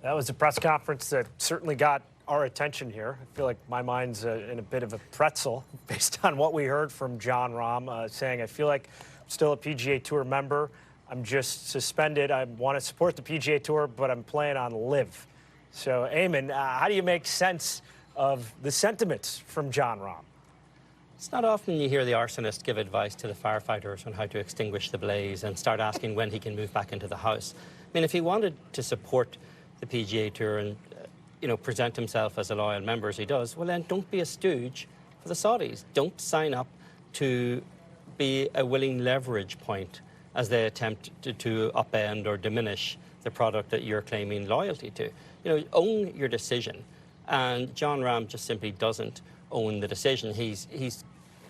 That was a press conference that certainly got our attention here. I feel like my mind's in a bit of a pretzel based on what we heard from Jon Rahm saying, I feel like I'm still a PGA Tour member. I'm just suspended. I want to support the PGA Tour, but I'm playing on LIV. So, Eamon, how do you make sense of the sentiments from Jon Rahm? It's not often you hear the arsonist give advice to the firefighters on how to extinguish the blaze and start asking when he can move back into the house. I mean, if he wanted to support the PGA Tour and, present himself as a loyal member, as he does, well, then don't be a stooge for the Saudis. Don't sign up to be a willing leverage point as they attempt to upend or diminish the product that you're claiming loyalty to. Own your decision. And Jon Rahm just simply doesn't own the decision. He's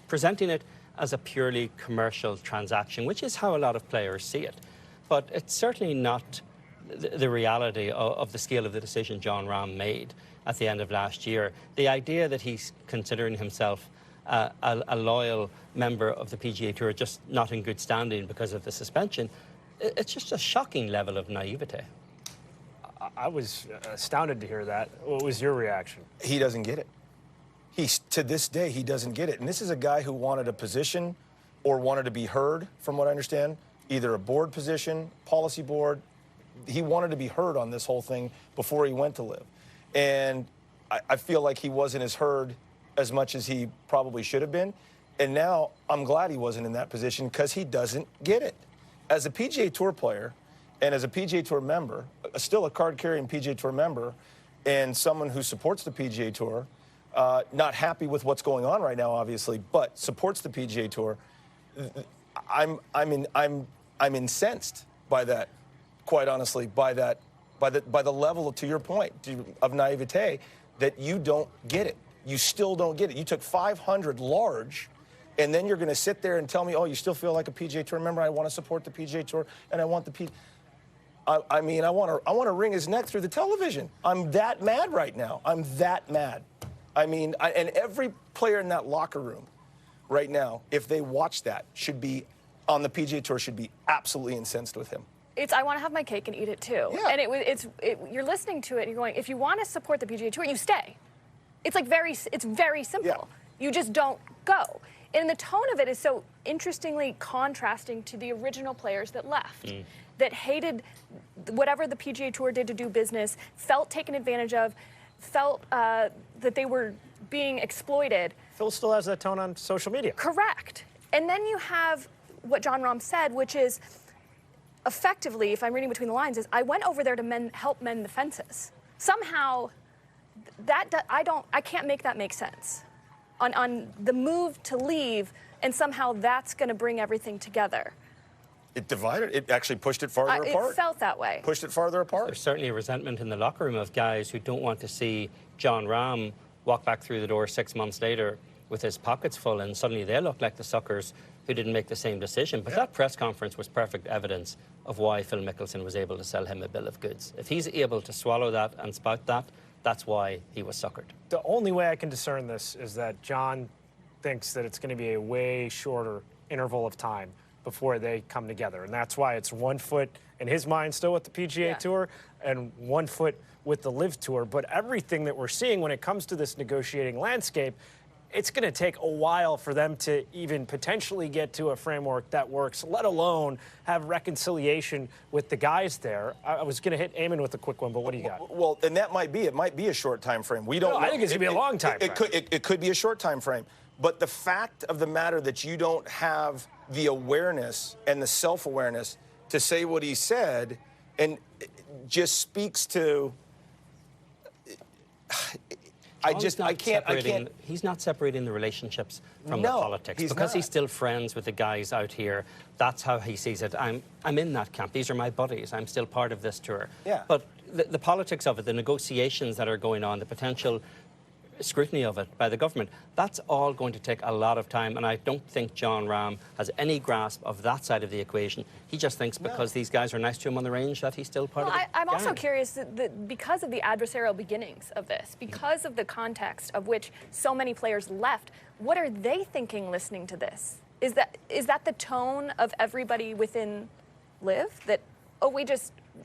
presenting it as a purely commercial transaction, which is how a lot of players see it. But it's certainly not the reality of the scale of the decision Jon Rahm made at the end of last year. The idea that he's considering himself a loyal member of the PGA Tour, just not in good standing because of the suspension, it's just a shocking level of naivete. I was astounded to hear that. What was your reaction? He doesn't get it. To this day, he doesn't get it. And this is a guy who wanted a position or wanted to be heard, from what I understand, either a board position, policy board. He wanted to be heard on this whole thing before he went to LIV. And I feel like he wasn't as heard as much as he probably should have been. And now I'm glad he wasn't in that position because he doesn't get it. As a PGA Tour player and as a PGA Tour member, still a card-carrying PGA Tour member, and someone who supports the PGA Tour, not happy with what's going on right now, obviously, but supports the PGA Tour, I'm incensed by that, quite honestly, by the level, to your point, of naivete, that you don't get it. You still don't get it. You took 500 large, and then you're going to sit there and tell me, oh, you still feel like a PGA Tour member? I want to support the PGA Tour, and I want the I want to wring his neck through the television. I'm that mad right now. I'm that mad. And every player in that locker room right now, if they watch that, should be on the PGA Tour, should be absolutely incensed with him. I want to have my cake and eat it too. Yeah. And you're listening to it and you're going, if you want to support the PGA Tour, you stay. It's very simple. Yeah. You just don't go. And the tone of it is so interestingly contrasting to the original players that left, that hated whatever the PGA Tour did to do business, felt taken advantage of, felt that they were being exploited. Phil still has that tone on social media. Correct. And then you have what Jon Rahm said, which is effectively, if I'm reading between the lines, is I went over there to help mend the fences. Somehow, I can't make that make sense. On the move to leave, and somehow that's going to bring everything together. It divided. It actually pushed it farther apart. It felt that way. Pushed it farther apart. There's certainly a resentment in the locker room of guys who don't want to see Jon Rahm walk back through the door 6 months later with his pockets full, and suddenly they look like the suckers who didn't make the same decision. But that press conference was perfect evidence of why Phil Mickelson was able to sell him a bill of goods. If he's able to swallow that and spout that, that's why he was suckered. The only way I can discern this is that Jon thinks that it's going to be a way shorter interval of time before they come together. And that's why it's 1 foot in his mind still with the PGA Tour and 1 foot with the LIV Tour. But everything that we're seeing when it comes to this negotiating landscape, it's going to take a while for them to even potentially get to a framework that works, let alone have reconciliation with the guys there. I was going to hit Eamon with a quick one, but what do you got? Well, and that might be. It might be a short time frame. We don't know. I think it's going to be a long time frame. It could be a short time frame. But the fact of the matter that you don't have the awareness and the self-awareness to say what he said, and just speaks to... I can't. He's not separating the relationships from No, the politics he's because not. he's still friends with the guys out here. That's how he sees it. I'm in that camp. These are my buddies. I'm still part of this tour. Yeah. But the politics of it, the negotiations that are going on, the potential scrutiny of it by the government, that's all going to take a lot of time, and I don't think Jon Rahm has any grasp of that side of the equation. He just thinks because these guys are nice to him on the range that he's still part of the I'm also gang. curious that because of the adversarial beginnings of this, because of the context of which so many players left, what are they thinking listening to this? Is that the tone of everybody within LIV? That, oh,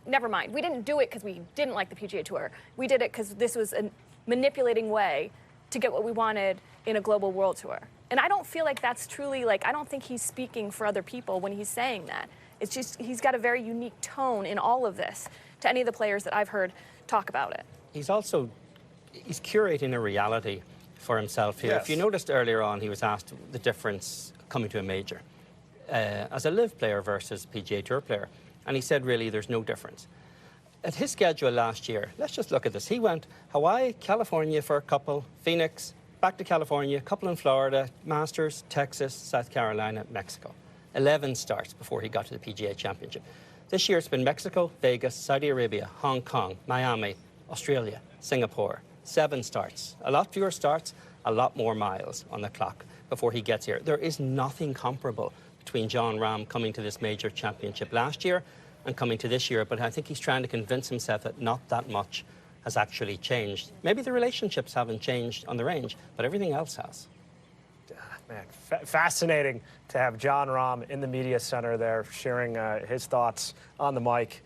never mind. We didn't do it because we didn't like the PGA Tour. We did it because this was a manipulating way to get what we wanted in a global world tour. And I don't feel like that's truly, like, I don't think he's speaking for other people when he's saying that. It's just, he's got a very unique tone in all of this to any of the players that I've heard talk about it. He's curating a reality for himself here. Yes. If you noticed earlier on, he was asked the difference coming to a major as a LIV player versus PGA Tour player. And he said, really, there's no difference. At his schedule last year, let's just look at this. He went Hawaii, California for a couple, Phoenix, back to California, a couple in Florida, Masters, Texas, South Carolina, Mexico. 11 starts before he got to the PGA Championship. This year it's been Mexico, Vegas, Saudi Arabia, Hong Kong, Miami, Australia, Singapore. 7 starts. A lot fewer starts, a lot more miles on the clock before he gets here. There is nothing comparable between Jon Rahm coming to this major championship last year and coming to this year, but I think he's trying to convince himself that not that much has actually changed. Maybe the relationships haven't changed on the range, but everything else has. Man, fascinating to have Jon Rahm in the media center there sharing his thoughts on the mic.